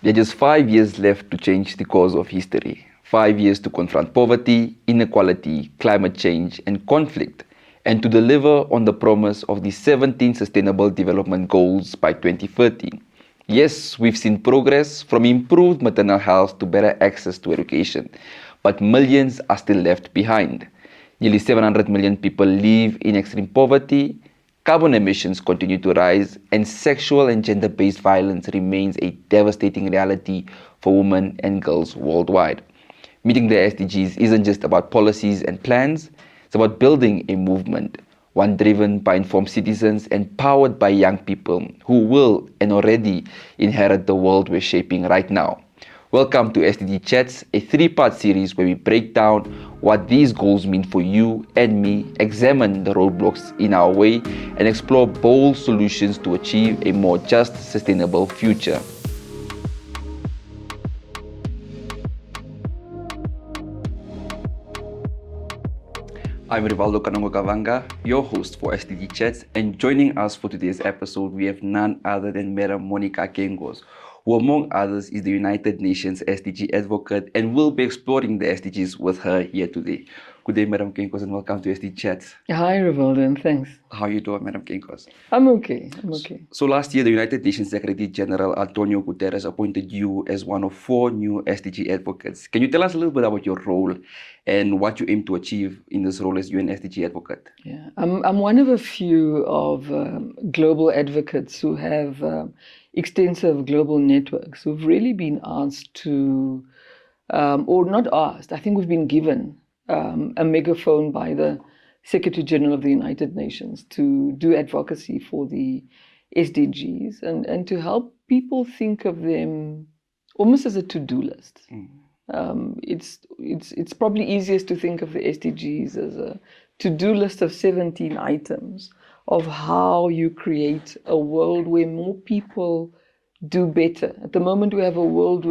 There are just 5 years left to change the course of history. 5 years to confront poverty, inequality, climate change, and conflict, and to deliver on the promise of the 17 Sustainable Development Goals by 2030. Yes, we've seen progress from improved maternal health to better access to education, but millions are still left behind. Nearly 700 million people live in extreme poverty, carbon emissions continue to rise, and sexual and gender-based violence remains a devastating reality for women and girls worldwide. Meeting the SDGs isn't just about policies and plans, it's about building a movement, one driven by informed citizens and powered by young people who will and already inherit the world we're shaping right now. Welcome to SDG Chats, a three-part series where we break down what these goals mean for you and me, examine the roadblocks in our way, and explore bold solutions to achieve a more just, sustainable future. I'm Rivaldo Kavanga, your host for SDG Chats, and joining us for today's episode, we have none other than Madam Monica Geingos, who among others is the United Nations SDG Advocate, and we'll be exploring the SDGs with her here today. Good day, Madam Geingos, and welcome to SDG Chats. Hi, Rivaldo, and thanks. How are you doing, Madam Geingos? I'm okay. So last year, the United Nations Secretary General Antonio Guterres appointed you as one of 4 new SDG advocates. Can you tell us a little bit about your role and what you aim to achieve in this role as UN SDG Advocate? Yeah, I'm one of a few of global advocates who have extensive global networks who've really been asked to, or not asked, I think we've been given a megaphone by the Secretary General of the United Nations to do advocacy for the SDGs and to help people think of them almost as a to-do list. It's probably easiest to think of the SDGs as a to-do list of 17 items of how you create a world where more people do better. At the moment, we have a world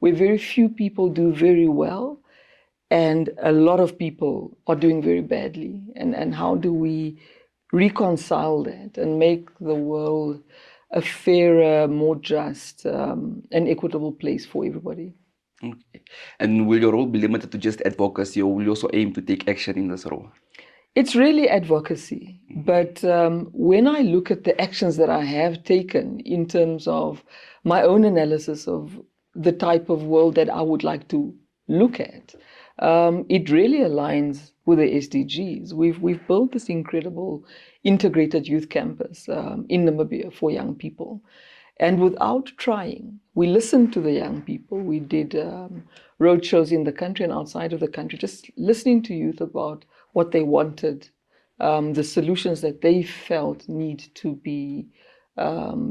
where very few people do very well, and a lot of people are doing very badly. And how do we reconcile that and make the world a fairer, more just, and equitable place for everybody? Okay. And will your role be limited to just advocacy, or will you also aim to take action in this role? It's really advocacy. But when I look at the actions that I have taken in terms of my own analysis of the type of world that I would like to look at, it really aligns with the SDGs. We've built this incredible integrated youth campus in Namibia for young people. And without trying, we listened to the young people. We did road shows in the country and outside of the country, just listening to youth about what they wanted, the solutions that they felt need to be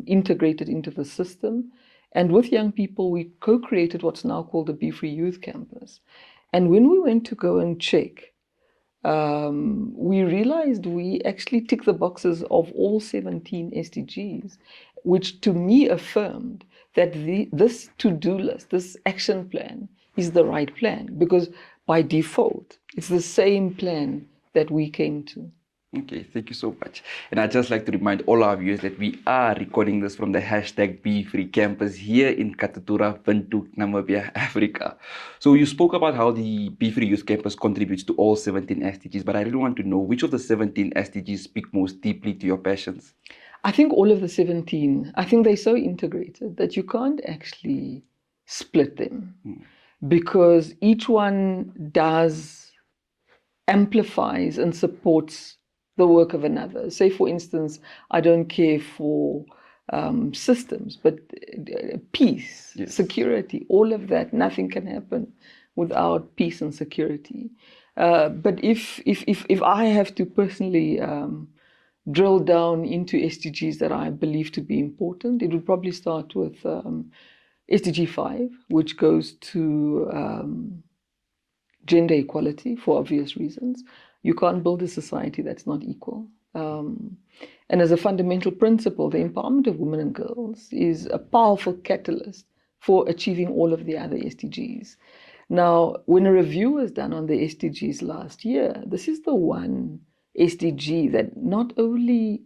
integrated into the system. And with young people, we co-created what's now called the Be Free Youth Campus. And when we went to go and check, we realized we actually tick the boxes of all 17 SDGs, which to me affirmed that this to-do list, this action plan, is the right plan, because by default, it's the same plan that we came to. Okay, thank you so much. And I'd just like to remind all our viewers that we are recording this from the hashtag Be Free Campus here in Katatura, Windhoek, Namibia, Africa. So you spoke about how the Be Free Youth Campus contributes to all 17 SDGs, but I really want to know which of the 17 SDGs speak most deeply to your passions? I think all of the 17, I think they're so integrated that you can't actually split them because each one amplifies and supports the work of another. Say, for instance, I don't care for systems, but peace, yes, security, all of that, nothing can happen without peace and security. But if I have to personally drill down into SDGs that I believe to be important, it would probably start with SDG 5, which goes to gender equality for obvious reasons. You can't build a society that's not equal. And as a fundamental principle, the empowerment of women and girls is a powerful catalyst for achieving all of the other SDGs. Now, when a review was done on the SDGs last year, this is the one SDG that not only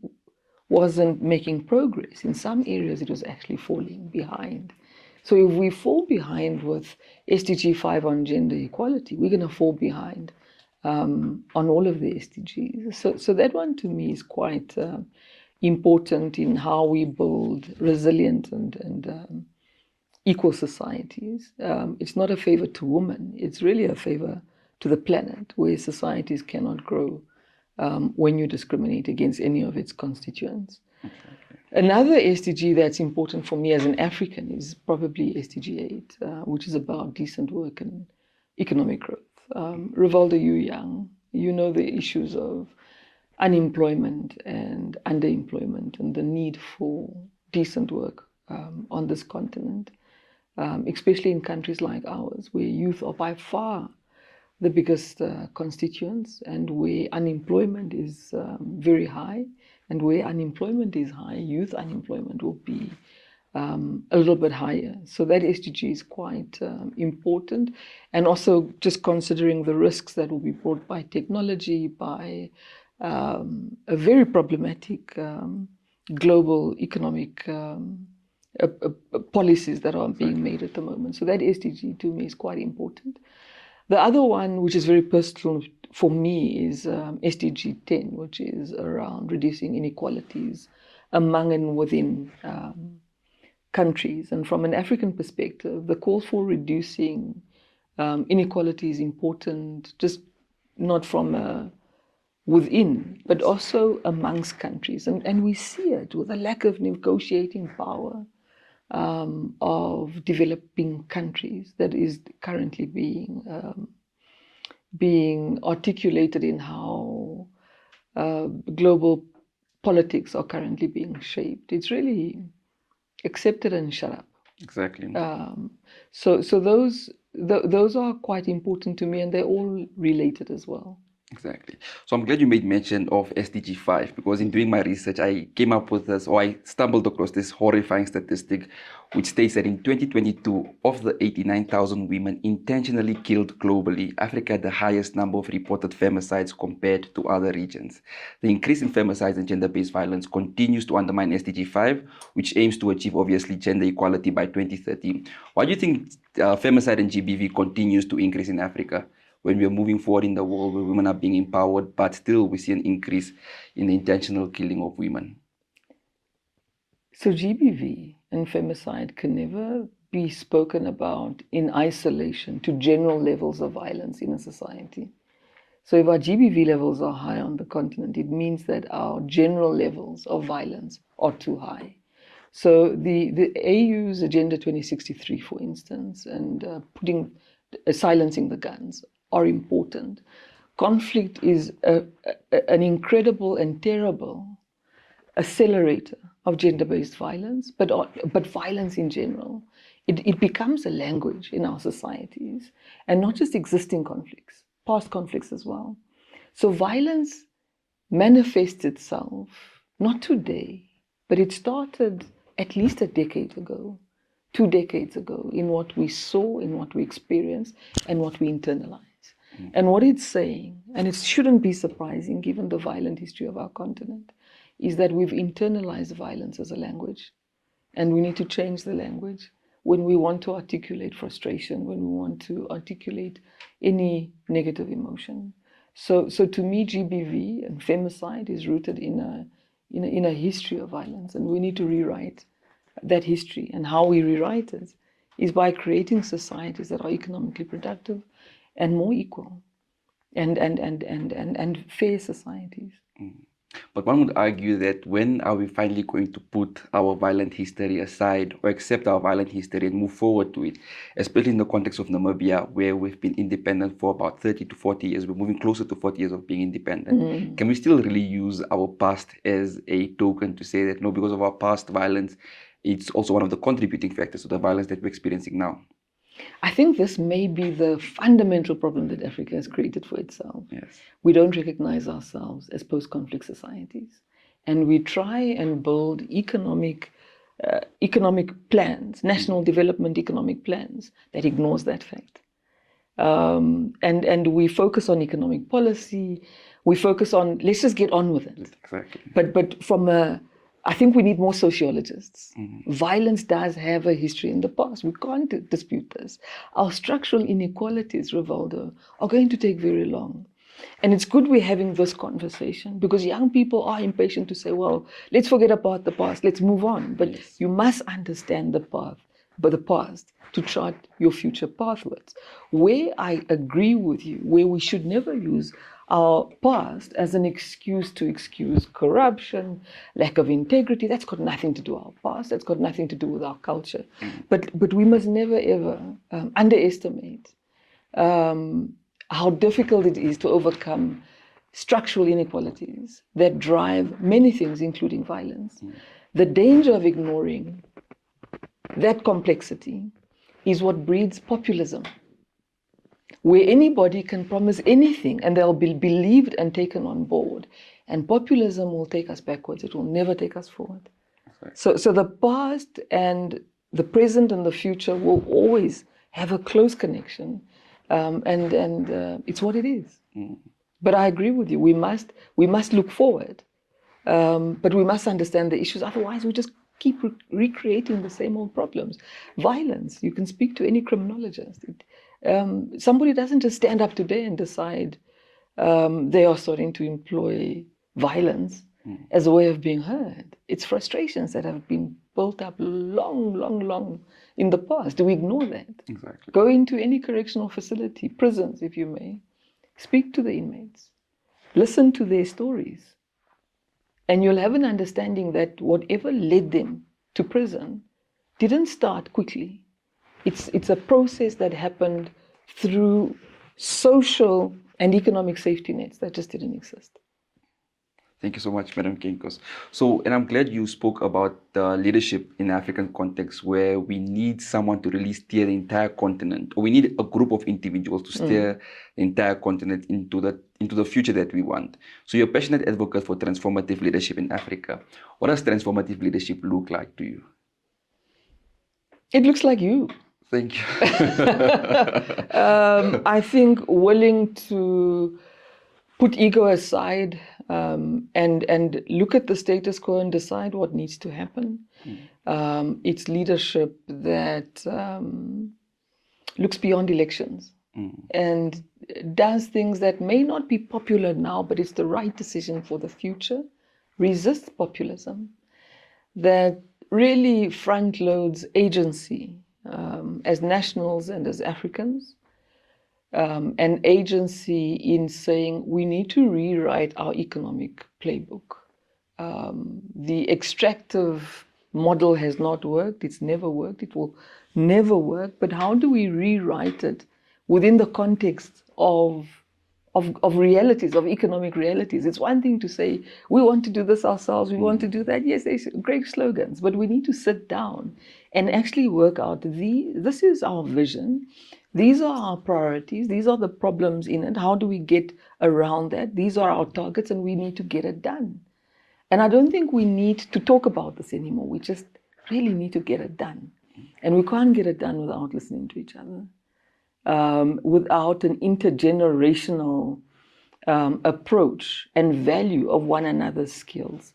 wasn't making progress, in some areas it was actually falling behind. So if we fall behind with SDG 5 on gender equality, we're going to fall behind on all of the SDGs. So that one to me is quite important in how we build resilient and equal societies. It's not a favor to women. It's really a favor to the planet, where societies cannot grow when you discriminate against any of its constituents. Exactly. Another SDG that's important for me as an African is probably SDG 8, which is about decent work and economic growth. Rivaldo, you young, you know the issues of unemployment and underemployment and the need for decent work on this continent, especially in countries like ours, where youth are by far the biggest constituents, and where unemployment is very high. And where unemployment is high, youth unemployment will be a little bit higher. So that SDG is quite important. And also just considering the risks that will be brought by technology, by a very problematic global economic policies that are being made at the moment. So that SDG to me is quite important. The other one, which is very personal for me, is SDG 10, which is around reducing inequalities among and within countries. And from an African perspective, the call for reducing inequality is important, just not from within, but also amongst countries. And we see it with a lack of negotiating power of developing countries that is currently being articulated in how global politics are currently being shaped. It's really accept it and shut up. Exactly. So those are quite important to me, and they're all related as well. Exactly. So I'm glad you made mention of SDG 5, because in doing my research, I came up with this, or I stumbled across this horrifying statistic, which states that in 2022, of the 89,000 women intentionally killed globally, Africa had the highest number of reported femicides compared to other regions. The increase in femicides and gender-based violence continues to undermine SDG 5, which aims to achieve, obviously, gender equality by 2030. Why do you think femicide and GBV continues to increase in Africa, when we are moving forward in the world where women are being empowered, but still we see an increase in the intentional killing of women? So GBV and femicide can never be spoken about in isolation to general levels of violence in a society. So if our GBV levels are high on the continent, it means that our general levels of violence are too high. So the AU's Agenda 2063, for instance, and silencing the guns are important. Conflict is an incredible and terrible accelerator of gender-based violence, but violence in general. It becomes a language in our societies, and not just existing conflicts, past conflicts as well. So violence manifests itself, not today, but it started at least a decade ago, 2 decades ago, in what we saw, in what we experienced, and what we internalized. And what it's saying, and it shouldn't be surprising given the violent history of our continent, is that we've internalized violence as a language. And we need to change the language when we want to articulate frustration, when we want to articulate any negative emotion. So to me, GBV and femicide is rooted in a history of violence, and we need to rewrite that history. And how we rewrite it is by creating societies that are economically productive and more equal, and fair societies. But one would argue that when are we finally going to put our violent history aside, or accept our violent history and move forward to it, especially in the context of Namibia, where we've been independent for about 30 to 40 years. We're moving closer to 40 years of being independent. Can we still really use our past as a token to say that, no, because of our past violence, it's also one of the contributing factors to the violence that we're experiencing now? I think this may be the fundamental problem that Africa has created for itself. Yes. We don't recognize ourselves as post-conflict societies. And we try and build economic plans, national development economic plans, that ignores that fact. And we focus on economic policy. We focus on, let's just get on with it. Exactly. But from a I think we need more sociologists. Violence does have a history in the past. We can't dispute this. Our structural inequalities, Rivaldo, are going to take very long. And it's good we're having this conversation because young people are impatient to say, well, let's forget about the past, let's move on. But you must understand the path, but the past to chart your future pathways. Where I agree with you, where we should never use our past as an excuse to excuse corruption, lack of integrity, that's got nothing to do with our past, that's got nothing to do with our culture. But we must never ever underestimate how difficult it is to overcome structural inequalities that drive many things, including violence. The danger of ignoring that complexity is what breeds populism, where anybody can promise anything and they'll be believed and taken on board. And populism will take us backwards. It will never take us forward. So the past and the present and the future will always have a close connection. And it's what it is. But I agree with you. We must look forward, but we must understand the issues. Otherwise, we just keep recreating the same old problems. Violence. You can speak to any criminologist. Somebody doesn't just stand up today and decide they are starting to employ violence as a way of being heard. It's frustrations that have been built up long in the past. Do we ignore that? Exactly. Go into any correctional facility, prisons, if you may. Speak to the inmates. Listen to their stories. And you'll have an understanding that whatever led them to prison didn't start quickly. It's a process that happened through social and economic safety nets that just didn't exist. Thank you so much, Madam Geingos. So, and I'm glad you spoke about the leadership in African context where we need someone to really steer the entire continent, or we need a group of individuals to steer the entire continent into the future that we want. So you're a passionate advocate for transformative leadership in Africa. What does transformative leadership look like to you? It looks like you. Thank you. I think willing to put ego aside and look at the status quo and decide what needs to happen. It's leadership that looks beyond elections and does things that may not be popular now, but it's the right decision for the future. Resists populism. That really front loads agency as nationals and as Africans. An agency in saying we need to rewrite our economic playbook. The extractive model has not worked. It's never worked. It will never work. But how do we rewrite it within the context of realities, of economic realities? It's one thing to say, we want to do this ourselves, we want to do that. Yes, there's great slogans, but we need to sit down and actually work out, this is our vision, these are our priorities, these are the problems in it, how do we get around that? These are our targets and we need to get it done. And I don't think we need to talk about this anymore, we just really need to get it done. And we can't get it done without listening to each other. Without an intergenerational approach and value of one another's skills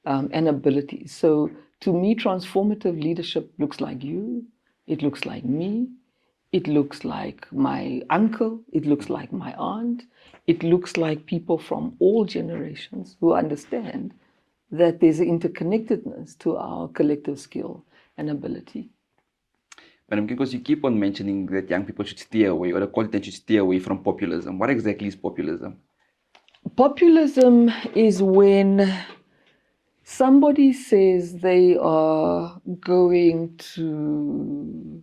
and abilities. So to me, transformative leadership looks like you, it looks like me, it looks like my uncle, it looks like my aunt, it looks like people from all generations who understand that there's an interconnectedness to our collective skill and ability. Madam, because you keep on mentioning that young people should steer away, or the content should steer away from populism. What exactly is populism? Populism is when somebody says they are going to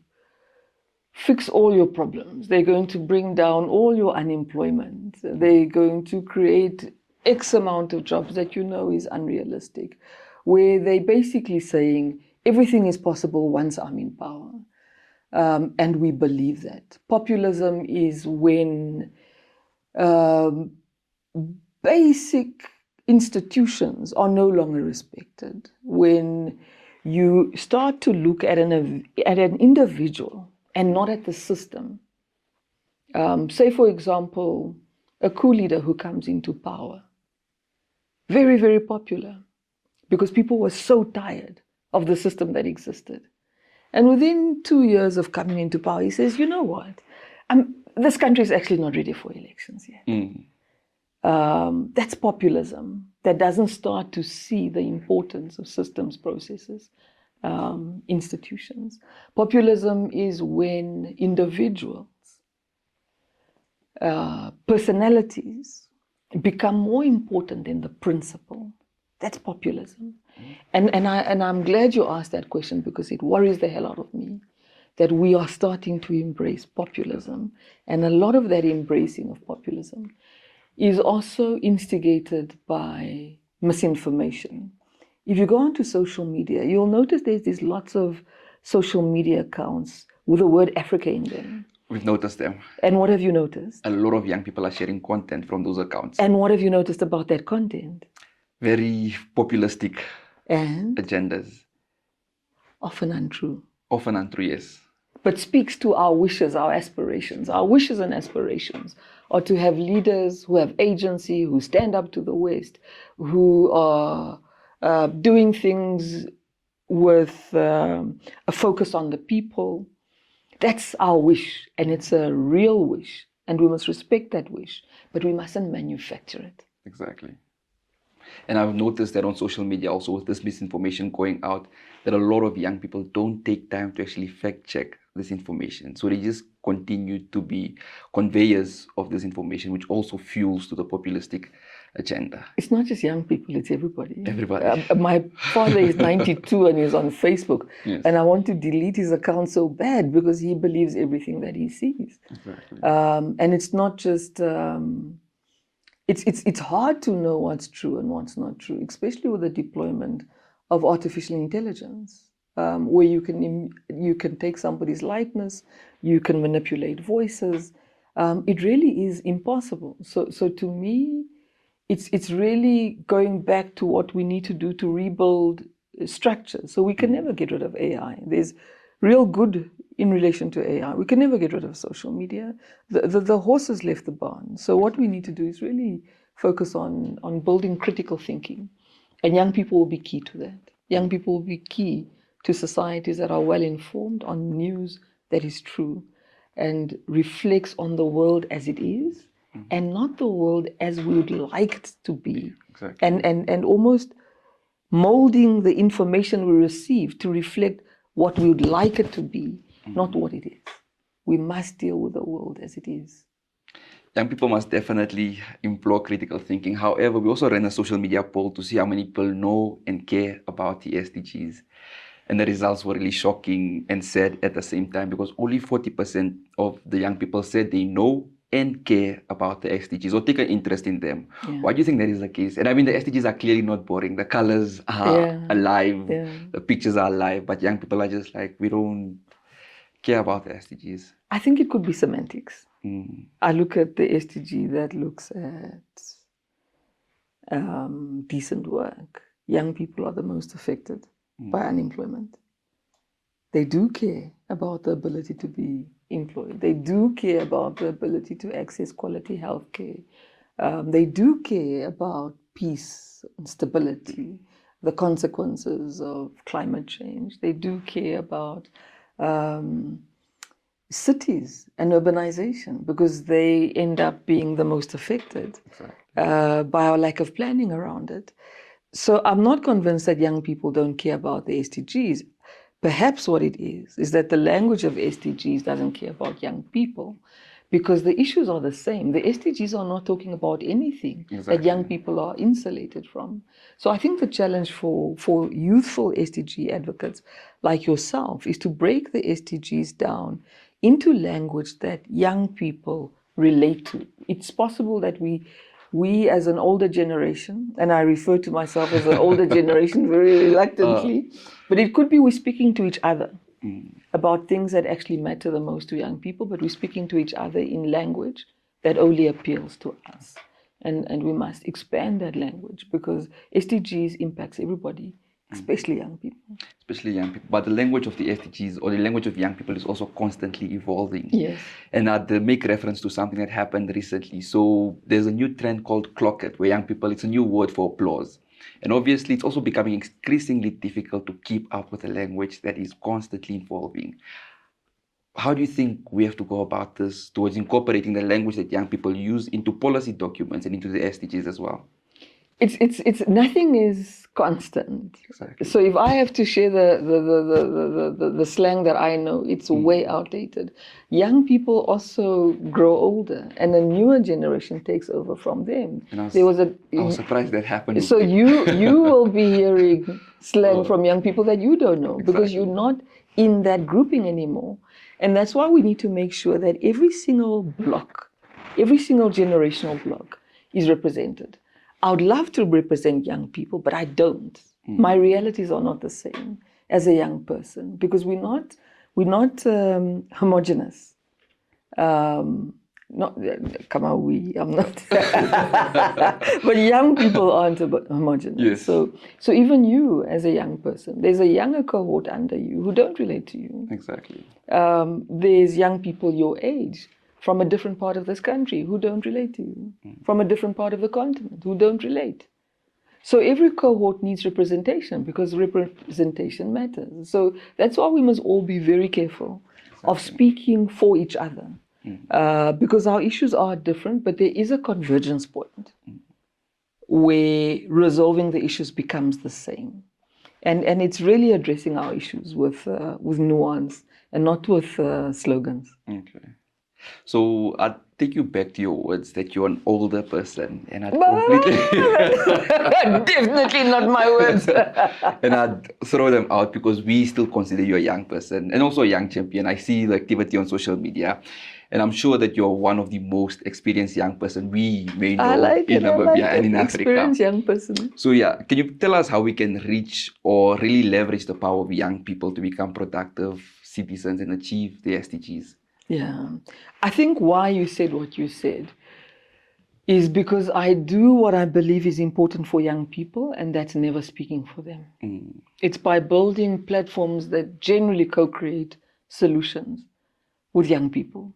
fix all your problems. They're going to bring down all your unemployment. They're going to create X amount of jobs that you know is unrealistic, where they're basically saying everything is possible once I'm in power. And we believe that. Populism is when basic institutions are no longer respected, when you start to look at an individual and not at the system. Say, for example, a coup leader who comes into power. Very, very popular. because people were so tired of the system that existed. And within 2 years of coming into power, he says, you know what? This country is actually not ready for elections yet. That's populism. That doesn't start to see the importance of systems, processes, institutions. Populism is when individuals, personalities become more important than the principle. That's populism. And I'm glad you asked that question, because it worries the hell out of me that we are starting to embrace populism. And a lot of that embracing of populism is also instigated by misinformation. If you go onto social media, you'll notice there's lots of social media accounts with the word Africa in them. We've noticed them. And what have you noticed? A lot of young people are sharing content from those accounts. And what have you noticed about that content? Very populistic And agendas. often untrue. Often untrue, yes. But speaks to our wishes, our aspirations. Our wishes and aspirations are to have leaders who have agency, who stand up to the West, who are doing things with a focus on the people. That's our wish, and it's a real wish, and we must respect that wish, but we mustn't manufacture it. Exactly. And I've noticed that on social media also, with this misinformation going out, that a lot of young people don't take time to actually fact check this information. So they just continue to be conveyors of this information, which also fuels to the populistic agenda. It's not just young people, it's everybody. Everybody. My father is 92 and he's on Facebook. Yes. And I want to delete his account so bad because he believes everything that he sees. Exactly. And it's not just... It's hard to know what's true and what's not true, especially with the deployment of artificial intelligence, where you can take somebody's likeness, you can manipulate voices. It really is impossible. So to me, it's really going back to what we need to do to rebuild structure. So we can never get rid of AI. There's real good in relation to AI. We can never get rid of social media. The horse has left the barn. So what we need to do is really focus on building critical thinking. And young people will be key to that. Young people will be key to societies that are well informed on news that is true and reflects on the world as it is, and not the world as we would like it to be. Exactly. And almost molding the information we receive to reflect what we would like it to be, not what it is. We must deal with the world as it is. Young people must definitely employ critical thinking. However, we also ran a social media poll to see how many people know and care about the SDGs. And the results were really shocking and sad at the same time, because only 40% of the young people said they know and care about the SDGs or take an interest in them. Yeah. Why do you think that is the case? And I mean, the SDGs are clearly not boring. The colors are alive, the pictures are alive, but young people are just like, we don't care about the SDGs. I think it could be semantics. I look at the SDG that looks at decent work. Young people are the most affected by unemployment. They do care about the ability to be employed. They do care about the ability to access quality health care. They do care about peace and stability, the consequences of climate change. They do care about cities and urbanization, because they end up being the most affected by our lack of planning around it. So I'm not convinced that young people don't care about the SDGs. Perhaps what it is that the language of SDGs doesn't care about young people, because the issues are the same. The SDGs are not talking about anything that young people are insulated from. So I think the challenge for youthful SDG advocates like yourself is to break the SDGs down into language that young people relate to. It's possible that we as an older generation, and I refer to myself as an older generation very reluctantly, but it could be we're speaking to each other about things that actually matter the most to young people, but we're speaking to each other in language that only appeals to us. And we must expand that language, because SDGs impacts everybody, especially young people. Especially young people. But the language of the SDGs, or the language of young people, is also constantly evolving. Yes. And they make reference to something that happened recently. So there's a new trend called clock it, where young people, it's a new word for applause. And obviously, it's also becoming increasingly difficult to keep up with a language that is constantly evolving. How do you think we have to go about this towards incorporating the language that young people use into policy documents and into the SDGs as well? It's nothing is constant. Exactly. So if I have to share the slang that I know, it's way outdated. Young people also grow older, and a newer generation takes over from them. And I was surprised that happened. So you will be hearing slang from young people that you don't know because you're not in that grouping anymore. And that's why we need to make sure that every single block, every single generational block is represented. I would love to represent young people, but I don't. My realities are not the same as a young person because we're not homogenous. I'm not. But young people aren't homogenous. Yes. So even you, as a young person, there's a younger cohort under you who don't relate to you. Exactly. There's young people your age from a different part of this country who don't relate to you, from a different part of the continent who don't relate. So every cohort needs representation because representation matters. So that's why we must all be very careful of speaking for each other because our issues are different, but there is a convergence point where resolving the issues becomes the same. And it's really addressing our issues with nuance and not with slogans. Okay. So I'd take you back to your words that you're an older person, and I'd Definitely not my words. and I'd throw them out because we still consider you a young person and also a young champion. I see the activity on social media, and I'm sure that you're one of the most experienced young person we may know in Namibia and in Africa. Experienced young person. So yeah, can you tell us how we can reach or really leverage the power of young people to become productive citizens and achieve the SDGs? Yeah, I think why you said what you said is because I do what I believe is important for young people, and that's never speaking for them. It's by building platforms that generally co-create solutions with young people.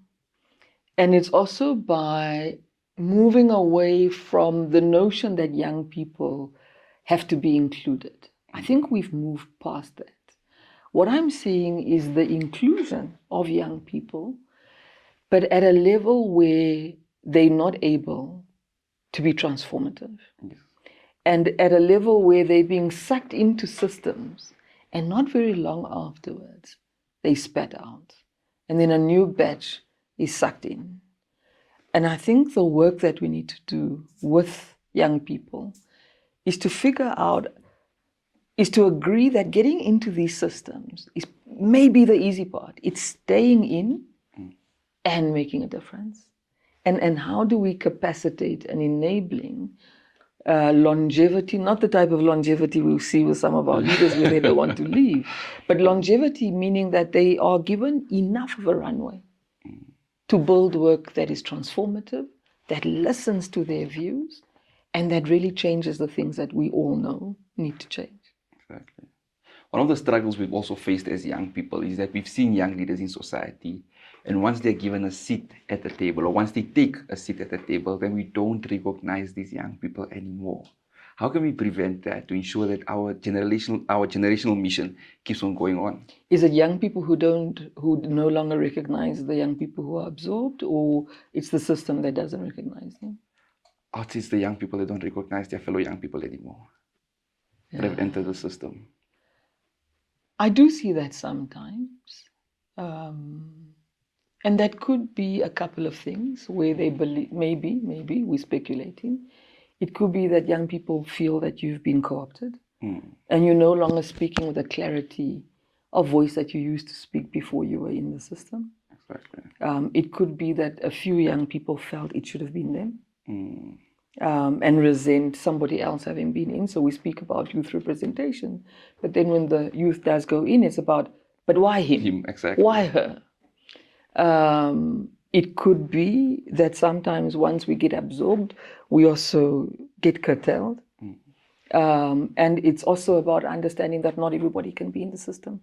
And it's also by moving away from the notion that young people have to be included. I think we've moved past that. What I'm seeing is the inclusion of young people, but at a level where they're not able to be transformative. Yes. And at a level where they're being sucked into systems, and not very long afterwards, they spat out. And then a new batch is sucked in. And I think the work that we need to do with young people is to figure out, is to agree that getting into these systems is maybe the easy part. It's staying in and making a difference. And how do we capacitate and enabling longevity, not the type of longevity we see with some of our leaders where they don't want to leave, but longevity meaning that they are given enough of a runway to build work that is transformative, that listens to their views, and that really changes the things that we all know need to change. Exactly. One of the struggles we've also faced as young people is that we've seen young leaders in society, and once they're given a seat at the table, or once they take a seat at the table, then we don't recognize these young people anymore. How can we prevent that to ensure that our generational mission keeps on going on? Is it young people who no longer recognize the young people who are absorbed, or it's the system that doesn't recognize them? It's the young people that don't recognize their fellow young people anymore. That have entered the system. I do see that sometimes. And that could be a couple of things where they believe, maybe, we're speculating. It could be that young people feel that you've been co-opted and you're no longer speaking with the clarity of voice that you used to speak before you were in the system. Exactly. It could be that a few young people felt it should have been them and resent somebody else having been in. So we speak about youth representation, but then when the youth does go in, it's about, but why him? Exactly. Why her? It could be that sometimes once we get absorbed, we also get curtailed. And it's also about understanding that not everybody can be in the system.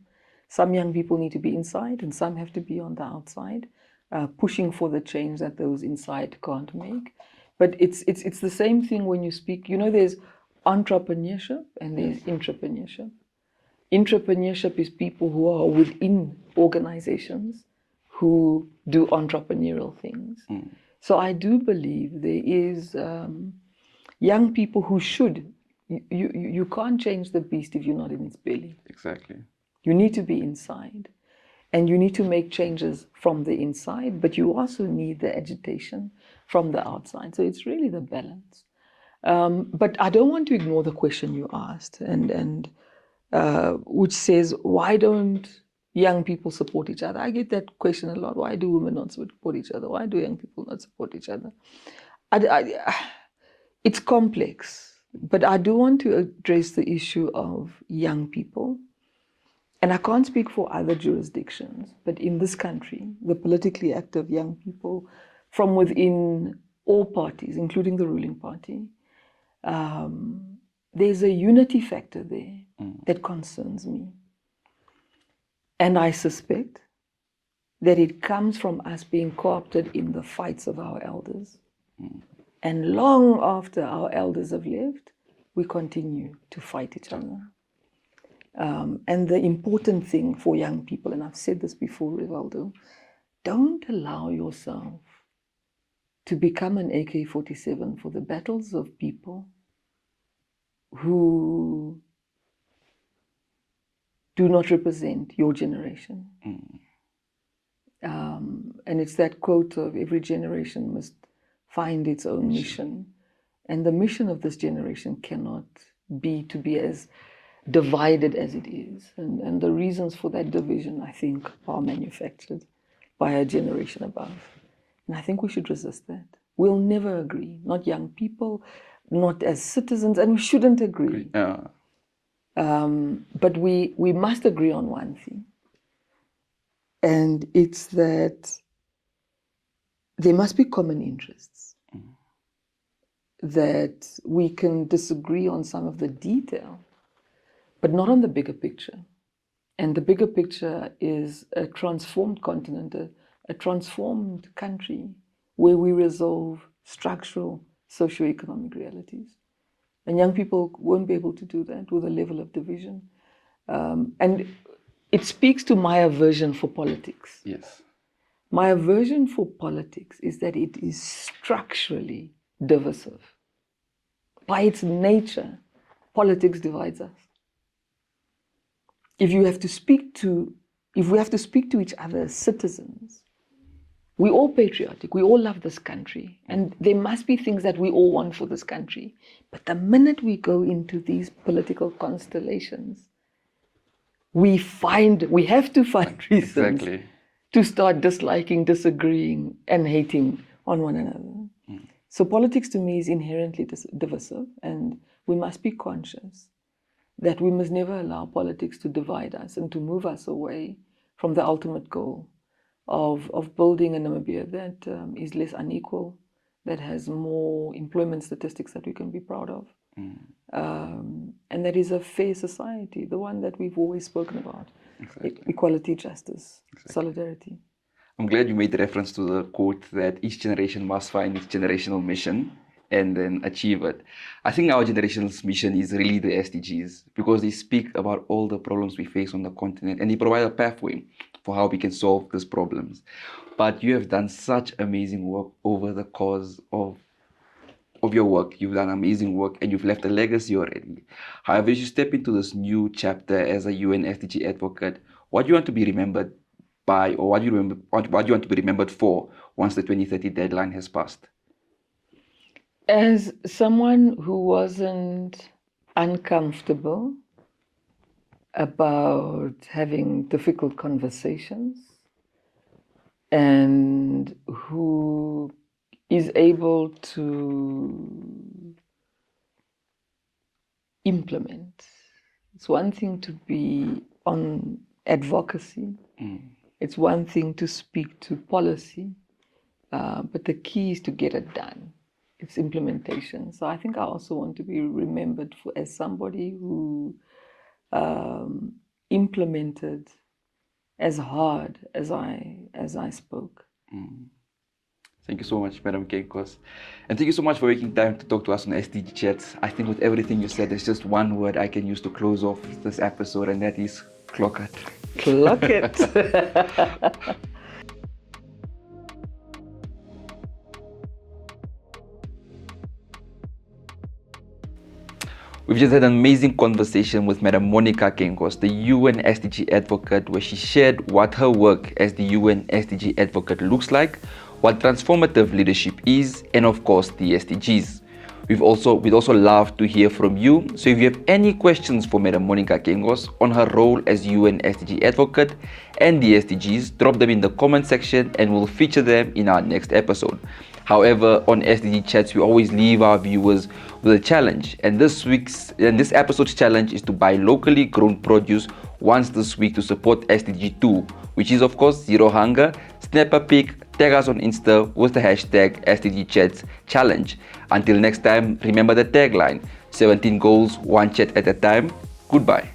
Some young people need to be inside and some have to be on the outside, pushing for the change that those inside can't make. But it's the same thing when you speak. You know, there's entrepreneurship and there's intrapreneurship. Intrapreneurship is people who are within organizations who do entrepreneurial things. So I do believe there is young people who should. You can't change the beast if you're not in its belly. Exactly. You need to be inside. And you need to make changes from the inside, but you also need the agitation from the outside. So it's really the balance. But I don't want to ignore the question you asked, and which says, why don't young people support each other? I get that question a lot. Why do women not support each other? Why do young people not support each other? It's complex, but I do want to address the issue of young people. And I can't speak for other jurisdictions, but in this country, the politically active young people from within all parties, including the ruling party, there's a unity factor there that concerns me. And I suspect that it comes from us being co-opted in the fights of our elders. And long after our elders have left, we continue to fight each other. And the important thing for young people, and I've said this before, Rivaldo, don't allow yourself to become an AK-47 for the battles of people who do not represent your generation. And it's that quote of every generation must find its own mission. And the mission of this generation cannot be to be as divided as it is. And the reasons for that division, I think, are manufactured by a generation above. And I think we should resist that. We'll never agree, not young people, not as citizens, and we shouldn't agree. But we must agree on one thing. And it's that there must be common interests. That we can disagree on some of the detail, but not on the bigger picture. And the bigger picture is a transformed continent, a transformed country where we resolve structural socioeconomic realities. And young people won't be able to do that with a level of division. And it speaks to my aversion for politics. Yes. My aversion for politics is that it is structurally divisive. By its nature, politics divides us. If we have to speak to each other as citizens, we're all patriotic, we all love this country, and there must be things that we all want for this country. But the minute we go into these political constellations, we have to find reasons to start disliking, disagreeing, and hating on one another. So politics to me is inherently divisive, and we must be conscious that we must never allow politics to divide us and to move us away from the ultimate goal of building a Namibia that is less unequal, that has more employment statistics that we can be proud of, and that is a fair society, the one that we've always spoken about. Equality, justice, solidarity. I'm glad you made reference to the quote that each generation must find its generational mission and then achieve it. I think our generation's mission is really the SDGs, because they speak about all the problems we face on the continent and they provide a pathway for how we can solve these problems. But you have done such amazing work over the course of your work. You've done amazing work and you've left a legacy already. However, as you step into this new chapter as a UN SDG advocate, what do you want to be remembered by, or what do you want to be remembered for once the 2030 deadline has passed? As someone who wasn't uncomfortable about having difficult conversations and who is able to implement. It's one thing to be on advocacy. It's one thing to speak to policy, but the key is to get it done. It's implementation. So I think I also want to be remembered as somebody who implemented as hard as I spoke. Thank you so much, Madam Geingos. And thank you so much for making time to talk to us on SDG Chats. I think with everything you said, there's just one word I can use to close off this episode, and that is clock it. Clock it. We've just had an amazing conversation with Madam Monica Geingos, the UN SDG Advocate, where she shared what her work as the UN SDG Advocate looks like, what transformative leadership is, and of course the SDGs. We'd also love to hear from you. So if you have any questions for Madam Monica Geingos on her role as UN SDG Advocate and the SDGs, drop them in the comment section and we'll feature them in our next episode. However, on SDG Chats, we always leave our viewers with a challenge. And this episode's challenge is to buy locally grown produce once this week to support SDG 2, which is of course Zero Hunger. Snap a pic, tag us on Insta with the hashtag SDG Chats challenge. Until next time, remember the tagline, 17 goals, one chat at a time. Goodbye.